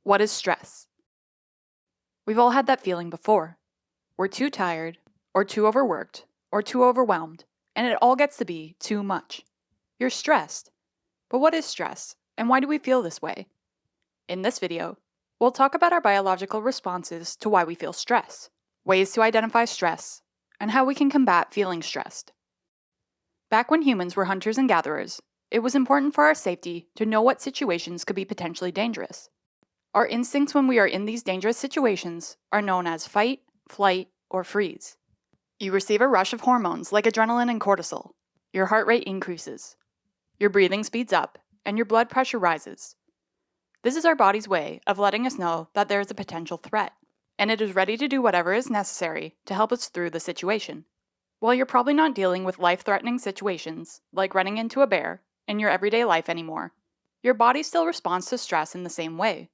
What is stress? We've all had that feeling before. We're too tired, or too overworked, or too overwhelmed, and it all gets to be too much. You're stressed. But what is stress, and why do we feel this way? In this video, we'll talk about our biological responses to why we feel stress, ways to identify stress, and how we can combat feeling stressed. Back when humans were hunters and gatherers, it was important for our safety to know what situations could be potentially dangerous. Our instincts when we are in these dangerous situations are known as fight, flight, or freeze. You receive a rush of hormones like adrenaline and cortisol. Your heart rate increases. Your breathing speeds up, and your blood pressure rises. This is our body's way of letting us know that there is a potential threat, and it is ready to do whatever is necessary to help us through the situation. While you're probably not dealing with life-threatening situations, like running into a bear, in your everyday life anymore, your body still responds to stress in the same way.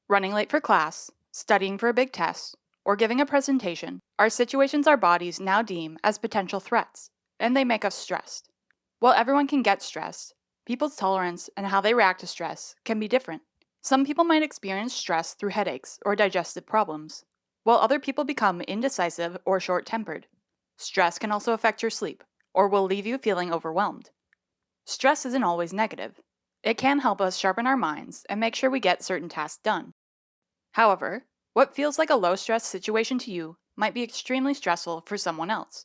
Running late for class, studying for a big test, or giving a presentation are situations our bodies now deem as potential threats, and they make us stressed. While everyone can get stressed, people's tolerance and how they react to stress can be different. Some people might experience stress through headaches or digestive problems, while other people become indecisive or short-tempered. Stress can also affect your sleep, or will leave you feeling overwhelmed. Stress isn't always negative. It can help us sharpen our minds and make sure we get certain tasks done. However, what feels like a low-stress situation to you might be extremely stressful for someone else.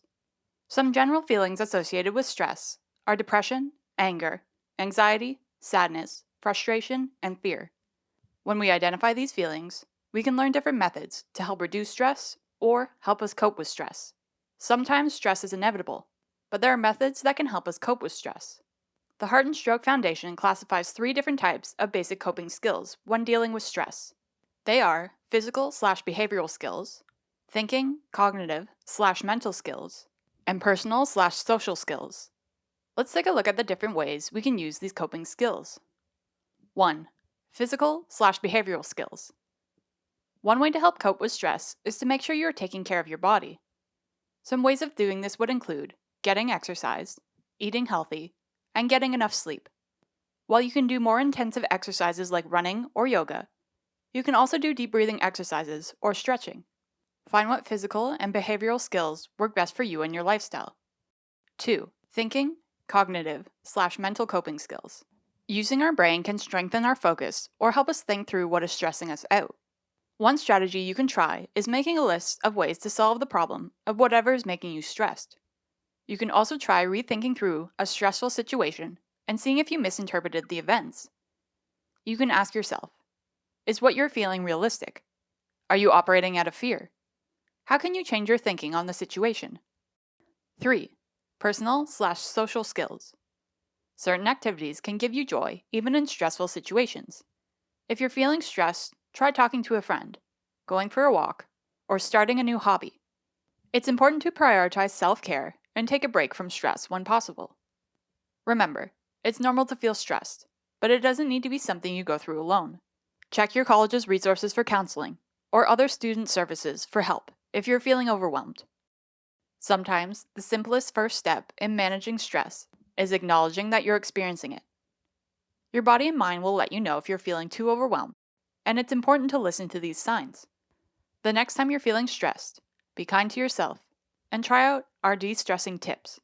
Some general feelings associated with stress are depression, anger, anxiety, sadness, frustration, and fear. When we identify these feelings, we can learn different methods to help reduce stress or help us cope with stress. Sometimes stress is inevitable, but there are methods that can help us cope with stress. The Heart and Stroke Foundation classifies 3 different types of basic coping skills when dealing with stress. They are physical/behavioral skills, thinking, cognitive/mental skills, and personal/social skills. Let's take a look at the different ways we can use these coping skills. 1. Physical/behavioral skills. One way to help cope with stress is to make sure you are taking care of your body. Some ways of doing this would include getting exercise, eating healthy, and getting enough sleep. While you can do more intensive exercises like running or yoga, you can also do deep breathing exercises or stretching. Find what physical and behavioral skills work best for you and your lifestyle. 2. Thinking, cognitive/mental coping skills. Using our brain can strengthen our focus or help us think through what is stressing us out. One strategy you can try is making a list of ways to solve the problem of whatever is making you stressed. You can also try rethinking through a stressful situation and seeing if you misinterpreted the events. You can ask yourself, is what you're feeling realistic? Are you operating out of fear? How can you change your thinking on the situation? 3. Personal/social skills. Certain activities can give you joy even in stressful situations. If you're feeling stressed, try talking to a friend, going for a walk, or starting a new hobby. It's important to prioritize self-care and take a break from stress when possible. Remember, it's normal to feel stressed, but it doesn't need to be something you go through alone. Check your college's resources for counseling or other student services for help if you're feeling overwhelmed. Sometimes, the simplest first step in managing stress is acknowledging that you're experiencing it. Your body and mind will let you know if you're feeling too overwhelmed, and it's important to listen to these signs. The next time you're feeling stressed, be kind to yourself and try out our de-stressing tips.